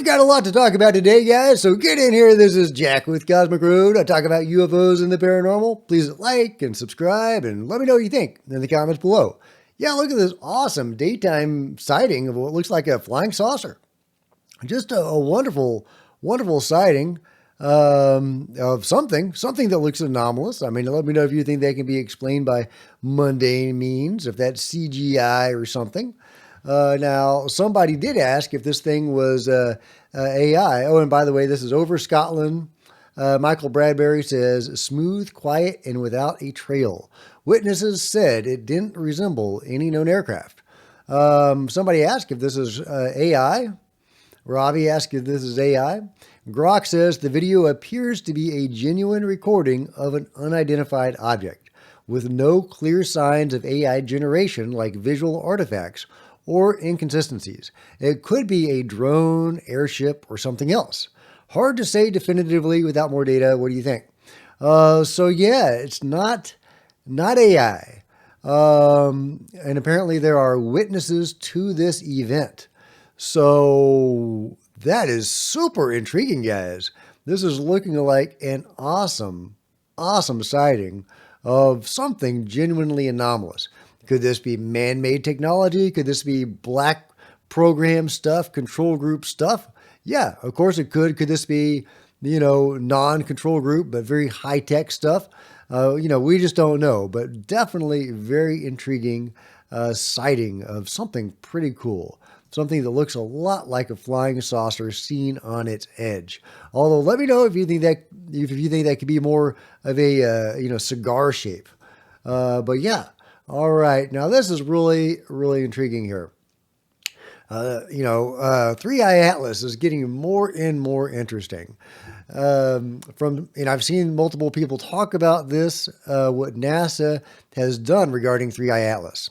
got a lot to talk about today, guys, so get in here. This is Jack with Cosmic Road. I talk about UFOs and the paranormal. Please like and subscribe and let me know what you think in the comments below. Yeah, look at this awesome daytime sighting of what looks like a flying saucer. Just a wonderful, wonderful sighting of something that looks anomalous. I mean, let me know if you think that can be explained by mundane means, if that's CGI or something. Now, somebody did ask if this thing was AI. Oh, and by the way, this is over Scotland. Michael Bradbury says, smooth, quiet, and without a trail. Witnesses said it didn't resemble any known aircraft. Somebody asked if this is AI. Ravi asked if this is AI. Grok says the video appears to be a genuine recording of an unidentified object, with no clear signs of AI generation like visual artifacts or inconsistencies. It could be a drone, airship, or something else. Hard to say definitively without more data. What do you think? So yeah, it's not AI. And apparently there are witnesses to this event. So that is super intriguing, guys. This is looking like an awesome, awesome sighting of something genuinely anomalous. Could this be man-made technology? Could this be black program stuff, control group stuff? Yeah, of course it could. Could this be, non-control group, but very high-tech stuff? We just don't know, but definitely very intriguing sighting of something pretty cool. Something that looks a lot like a flying saucer seen on its edge. Although, let me know if you think that could be more of a cigar shape. But yeah, all right. Now this is really, really intriguing here. 3i Atlas is getting more and more interesting. I've seen multiple people talk about this, what NASA has done regarding 3i Atlas.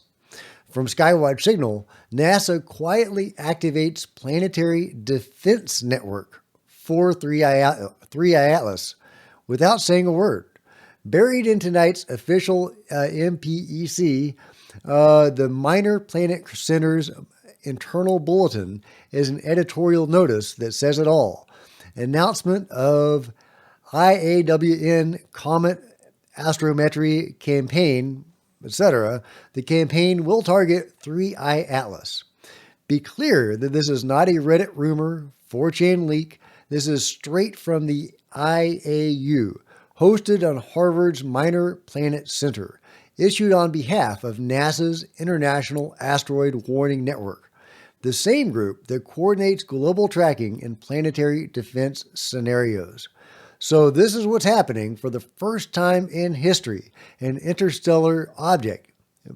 From Skywatch Signal, NASA quietly activates planetary defense network for 3i Atlas without saying a word. Buried in tonight's official MPEC, the Minor Planet Center's internal bulletin is an editorial notice that says it all. Announcement of IAWN Comet Astrometry campaign, etc. The campaign will target 3i Atlas. Be clear that this is not a Reddit rumor, 4chan leak. This is straight from the IAU, hosted on Harvard's Minor Planet Center, issued on behalf of NASA's International Asteroid Warning Network, the same group that coordinates global tracking in planetary defense scenarios. So this is what's happening for the first time in history. An interstellar object,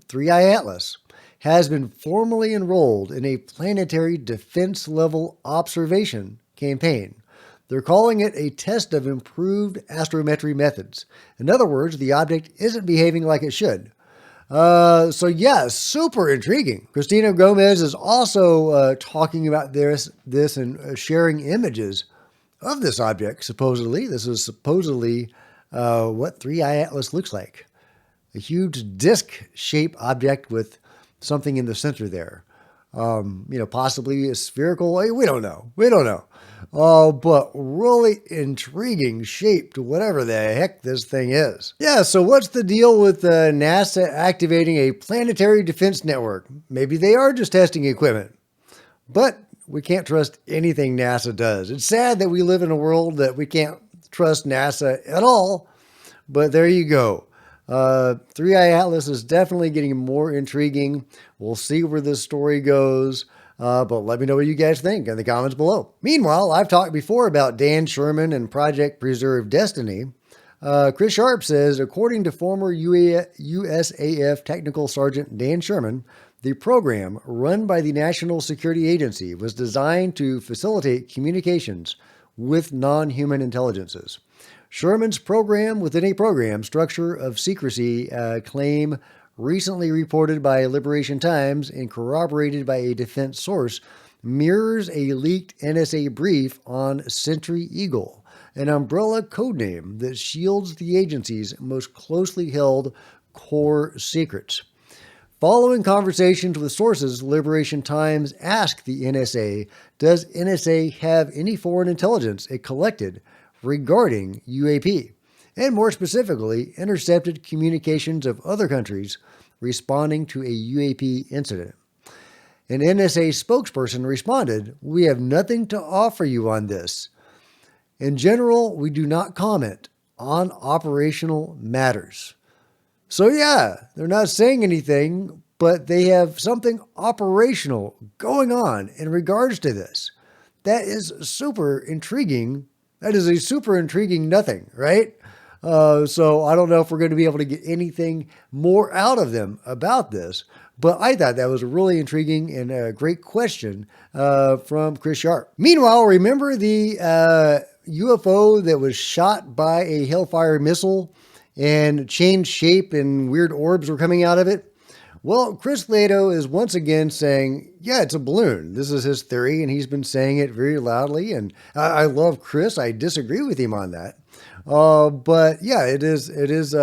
3i Atlas, has been formally enrolled in a planetary defense level observation campaign. They're calling it a test of improved astrometry methods. In other words, the object isn't behaving like it should. So yeah, super intriguing. Christina Gomez is also talking about this and sharing images of this object, supposedly. This is supposedly what 3i Atlas looks like. A huge disc-shaped object with something in the center there. Possibly a spherical. We don't know. But really intriguing shape to whatever the heck this thing is. Yeah, so what's the deal with NASA activating a planetary defense network? Maybe they are just testing equipment. But we can't trust anything NASA does. It's sad that we live in a world that we can't trust NASA at all, but there you go. 3i Atlas is definitely getting more intriguing. We'll see where this story goes, but let me know what you guys think in the comments below. Meanwhile, I've talked before about Dan Sherman and Project Preserve Destiny. Chris Sharp says, according to former USAF Technical Sergeant Dan Sherman, the program, run by the National Security Agency, was designed to facilitate communications with non-human intelligences. Sherman's program within a program structure of secrecy claim recently reported by Liberation Times and corroborated by a defense source mirrors a leaked NSA brief on Sentry Eagle, an umbrella codename that shields the agency's most closely held core secrets. Following conversations with sources, Liberation Times asked the NSA, does NSA have any foreign intelligence it collected regarding UAP? And more specifically, intercepted communications of other countries responding to a UAP incident. An NSA spokesperson responded, we have nothing to offer you on this. In general, we do not comment on operational matters. So yeah, they're not saying anything, but they have something operational going on in regards to this. That is super intriguing. That is a super intriguing nothing, right? So I don't know if we're going to be able to get anything more out of them about this, but I thought that was a really intriguing and a great question from Chris Sharp. Meanwhile, remember the UFO that was shot by a Hellfire missile and changed shape and weird orbs were coming out of it? Well, Chris Lato is once again saying, yeah, it's a balloon. This is his theory, and he's been saying it very loudly. And I love Chris. I disagree with him on that. But yeah, it is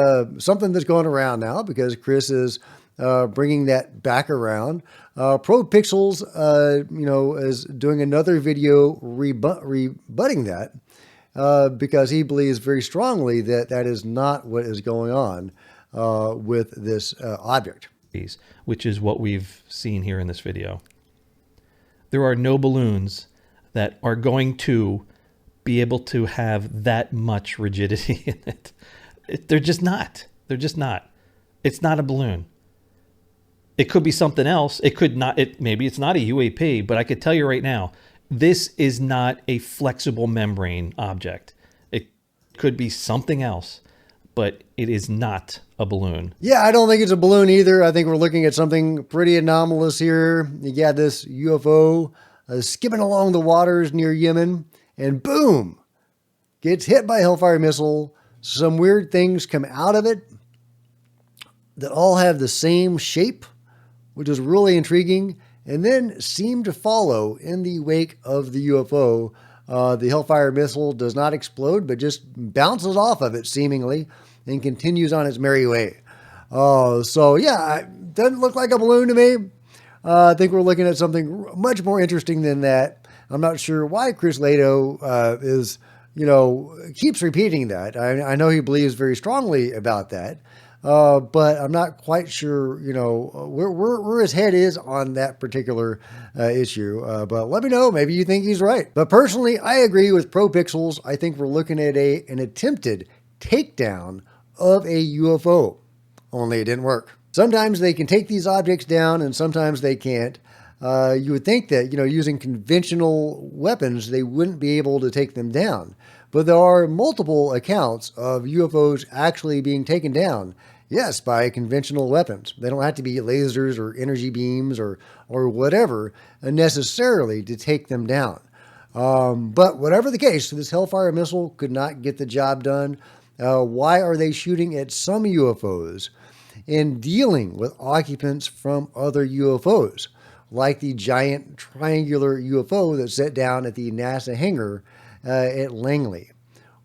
something that's going around now because Chris is bringing that back around. Pro Pixels, is doing another video rebutting that. Because he believes very strongly that that is not what is going on with this object. Which is what we've seen here in this video. There are no balloons that are going to be able to have that much rigidity in it. They're just not. They're just not. It's not a balloon. It could be something else. It could not. Maybe it's not a UAP, but I could tell you right now, this is not a flexible membrane object. It could be something else, but it is not a balloon. Yeah, I don't think it's a balloon either. I think we're looking at something pretty anomalous here. You got this UFO skipping along the waters near Yemen, and boom, gets hit by a Hellfire missile. Some weird things come out of it that all have the same shape, which is really intriguing, and then seem to follow in the wake of the UFO. The Hellfire missile does not explode, but just bounces off of it seemingly and continues on its merry way. So yeah, it doesn't look like a balloon to me. I think we're looking at something much more interesting than that. I'm not sure why Chris Lato keeps repeating that. I know he believes very strongly about that. But I'm not quite sure, where his head is on that particular issue. But let me know. Maybe you think he's right. But personally, I agree with Pro Pixels. I think we're looking at an attempted takedown of a UFO. Only it didn't work. Sometimes they can take these objects down and sometimes they can't. You would think that, using conventional weapons, they wouldn't be able to take them down. But there are multiple accounts of UFOs actually being taken down. Yes, by conventional weapons. They don't have to be lasers or energy beams or whatever necessarily to take them down. But whatever the case, this Hellfire missile could not get the job done. Why are they shooting at some UFOs and dealing with occupants from other UFOs, like the giant triangular UFO that set down at the NASA hangar at Langley?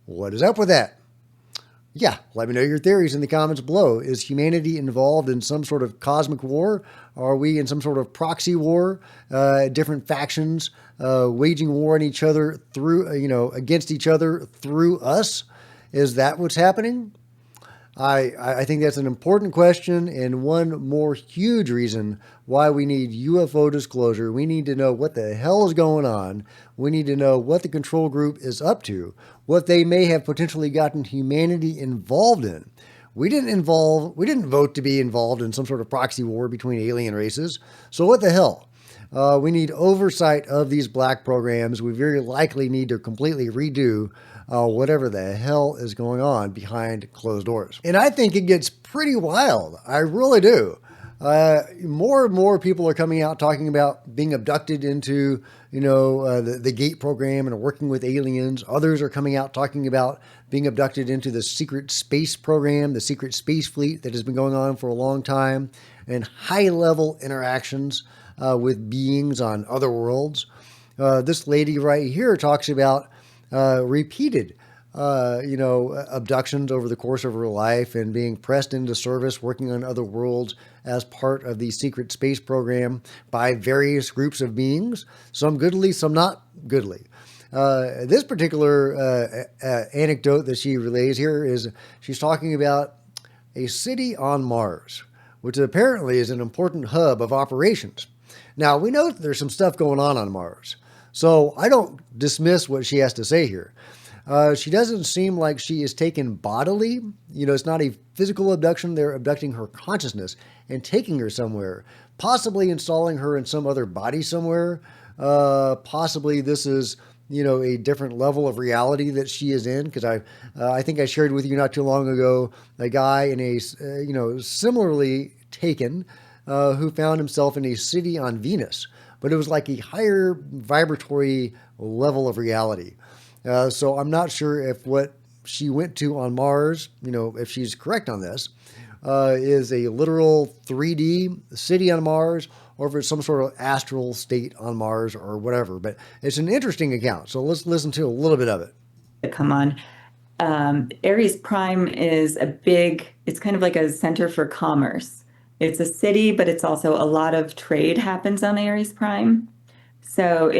What is up with that? Yeah, let me know your theories in the comments below. Is humanity involved in some sort of cosmic war? Are we in some sort of proxy war? Different factions waging war on each other against each other through us? Is that what's happening? I think that's an important question, and one more huge reason why we need UFO disclosure. We need to know what the hell is going on. We need to know what the control group is up to, what they may have potentially gotten humanity involved in. We didn't vote to be involved in some sort of proxy war between alien races. So what the hell? We need oversight of these black programs. We very likely need to completely redo whatever the hell is going on behind closed doors. And I think it gets pretty wild. I really do. More and more people are coming out talking about being abducted into, the GATE program and working with aliens. Others are coming out talking about being abducted into the secret space program, the secret space fleet that has been going on for a long time, and high-level interactions with beings on other worlds. This lady right here talks about repeated abductions over the course of her life and being pressed into service, working on other worlds as part of the secret space program by various groups of beings, some goodly, some not goodly. This particular anecdote that she relays here is she's talking about a city on Mars, which apparently is an important hub of operations. Now, we know that there's some stuff going on Mars, so I don't dismiss what she has to say here. She doesn't seem like she is taken bodily. It's not a physical abduction. They're abducting her consciousness and taking her somewhere, possibly installing her in some other body somewhere. Possibly this is, a different level of reality that she is in. Because I think I shared with you not too long ago a guy in a, similarly taken, who found himself in a city on Venus, but it was like a higher vibratory level of reality. So I'm not sure if what she went to on Mars, if she's correct on this, is a literal 3D city on Mars, or if it's some sort of astral state on Mars or whatever. But it's an interesting account. So let's listen to a little bit of it. Come on. Aries Prime is it's kind of like a center for commerce. It's a city, but it's also a lot of trade happens on Aries Prime. So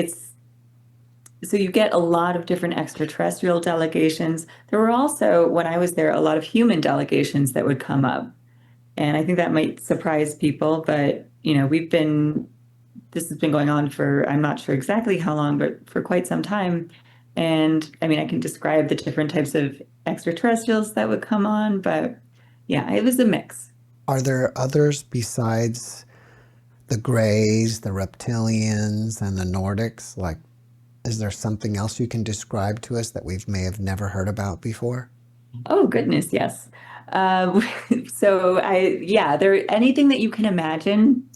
you get a lot of different extraterrestrial delegations. There were also, when I was there, a lot of human delegations that would come up. And I think that might surprise people, but this has been going on for, I'm not sure exactly how long, but for quite some time. And I can describe the different types of extraterrestrials that would come on, but yeah, it was a mix. Are there others besides the Greys, the Reptilians, and the Nordics? Is there something else you can describe to us that we may have never heard about before? Oh, goodness, yes. Anything that you can imagine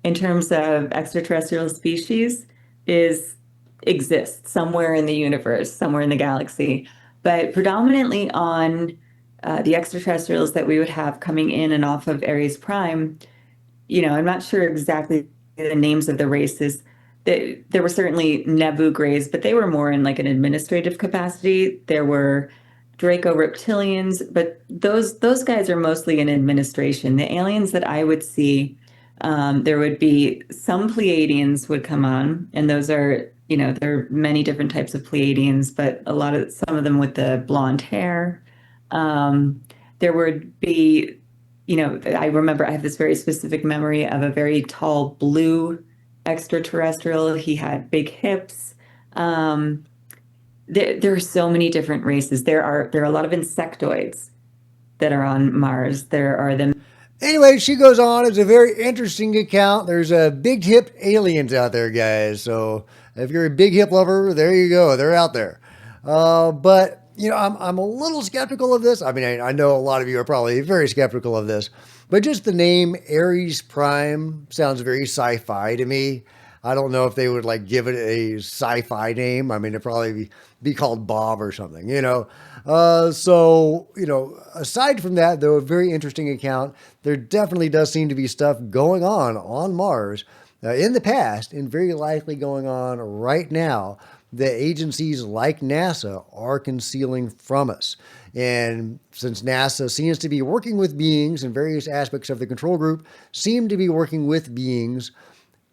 in terms of extraterrestrial species exists somewhere in the universe, somewhere in the galaxy, but predominantly on the extraterrestrials that we would have coming in and off of Aries Prime. I'm not sure exactly the names of the races. There were certainly Nebu Greys, but they were more in like an administrative capacity. There were Draco reptilians, but those guys are mostly in administration. The aliens that I would see, there would be some Pleiadians would come on, and those are, there are many different types of Pleiadians, but some of them with the blonde hair. There would be, I remember I have this very specific memory of a very tall blue extraterrestrial. He had big hips. There are so many different races. There are a lot of insectoids that are on Mars. There are them. Anyway, she goes on. It's a very interesting account. There's big hip aliens out there, guys. So if you're a big hip lover, there you go. They're out there. But I'm a little skeptical of this. I know a lot of you are probably very skeptical of this, but just the name Aries Prime sounds very sci-fi to me. I don't know if they would give it a sci-fi name. It'd probably be called Bob or something, So, aside from that, though, a very interesting account. There definitely does seem to be stuff going on Mars in the past, and very likely going on right now, that agencies like NASA are concealing from us. And since NASA seems to be working with beings, and various aspects of the control group seem to be working with beings,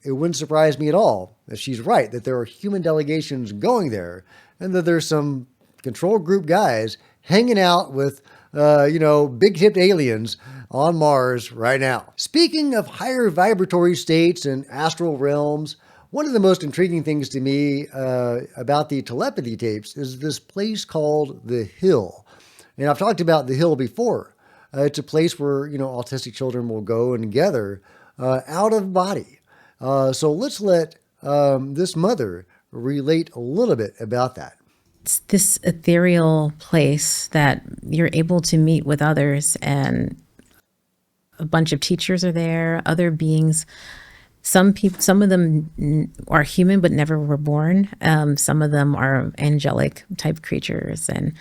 it wouldn't surprise me at all if she's right, that there are human delegations going there, and that there's some control group guys hanging out with, big-tipped aliens on Mars right now. Speaking of higher vibratory states and astral realms, one of the most intriguing things to me about the telepathy tapes is this place called The Hill. And I've talked about The Hill before. It's a place where, autistic children will go and gather out of body. So let's let this mother relate a little bit about that. It's this ethereal place that you're able to meet with others, and a bunch of teachers are there, other beings. Some of them are human but never were born. Some of them are angelic type creatures, and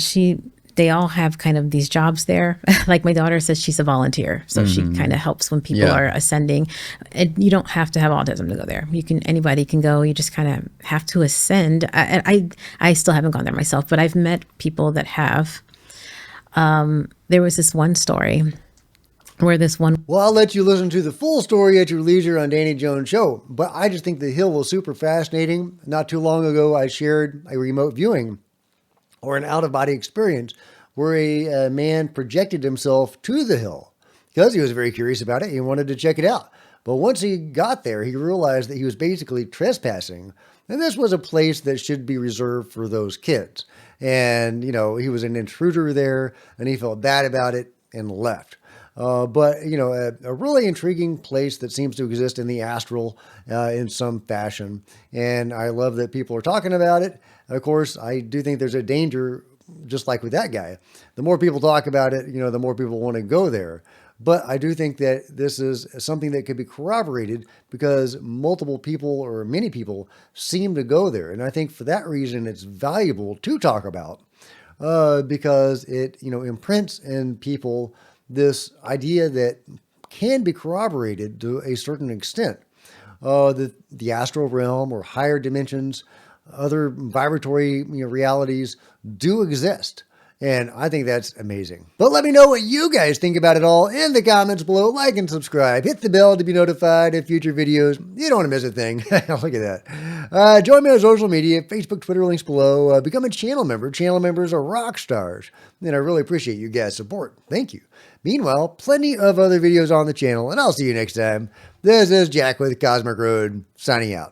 she they all have kind of these jobs there. Like my daughter says she's a volunteer, so she kind of helps when people are ascending. And you don't have to have autism to go there. Anybody can go. You just kind of have to ascend. I still haven't gone there myself, but I've met people that have. There was this one story where this one. Well, I'll let you listen to the full story at your leisure on Danny Jones' show, but I just think the hill was super fascinating. Not too long ago, I shared a remote viewing or an out-of-body experience where a man projected himself to the hill because he was very curious about it. He wanted to check it out. But once he got there, he realized that he was basically trespassing. And this was a place that should be reserved for those kids. And, you know, he was an intruder there and he felt bad about it and left. But, you know, a really intriguing place that seems to exist in the astral in some fashion. And I love that people are talking about it. Of course, I do think there's a danger, just like with that guy. The more people talk about it, you know, the more people want to go there. But I do think that this is something that could be corroborated because multiple people or many people seem to go there. And I think for that reason, it's valuable to talk about because it, you know, imprints in people this idea that can be corroborated to a certain extent. The astral realm or higher dimensions, other vibratory realities do exist. And I think that's amazing. But let me know what you guys think about it all in the comments below. Like and subscribe. Hit the bell to be notified of future videos. You don't want to miss a thing. Look at that. Join me on social media, Facebook, Twitter, links below. Become a channel member. Channel members are rock stars. And I really appreciate you guys' support. Thank you. Meanwhile, plenty of other videos on the channel. And I'll see you next time. This is Jack with Cosmic Road, signing out.